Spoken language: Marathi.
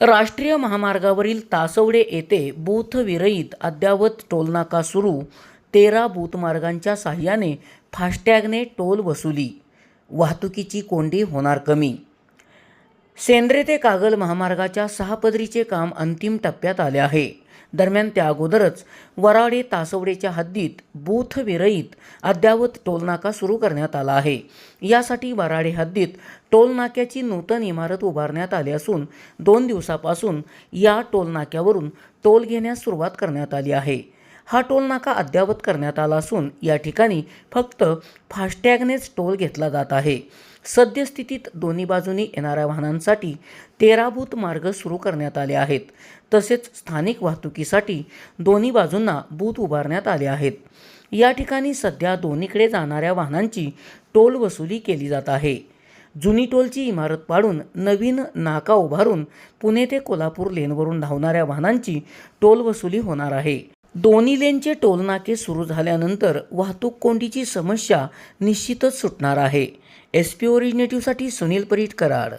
राष्ट्रीय महामार्गावरील तासवडे येथे बूथ विरहित अद्ययावत टोलनाका सुरू. 13 बूथ मार्गांच्या साहाय्याने फास्टॅगने टोल वसुली. वाहतुकीची कोंडी होणार कमी. सेंद्रे ते कागल महामार्गाच्या 6 पदरीचे काम अंतिम टप्प्यात आले आहे. दरम्यान त्या अगोदरच वराडे तासवडेच्या हद्दीत बूथ विरहित अद्ययावत टोलनाका सुरू करण्यात आला आहे. यासाठी वराडे हद्दीत टोलनाक्याची नूतन इमारत उभारण्यात आली असून 2 दिवसापासून या टोलनाक्यावरून टोल घेण्यास सुरुवात करण्यात आली आहे. हा टोलनाका अद्ययावत करण्यात आला असून या ठिकाणी फक्त फास्टॅगनेच टोल घेतला जात आहे. सद्यस्थितीत दोन्ही बाजूनी येणाऱ्या वाहनांसाठी 13 बूथ मार्ग सुरू करण्यात आले आहेत. तसेच स्थानिक वाहतुकीसाठी दोन्ही बाजूंना बूथ उभारण्यात आले आहेत. या ठिकाणी सध्या दोन्हीकडे जाणाऱ्या वाहनांची टोल वसुली केली जात आहे. जुनी टोलची इमारत पाडून नवीन नाका उभारून पुणे ते कोल्हापूर लेनवरून धावणाऱ्या वाहनांची टोल वसुली होणार आहे. दोन्ही लेनचे टोलनाके सुरू झाल्यानंतर वाहतूक कोंडीची समस्या निश्चितच सुटणार आहे. SP ओरिजिनेटिव्हसाठी सुनील परीट, कराड.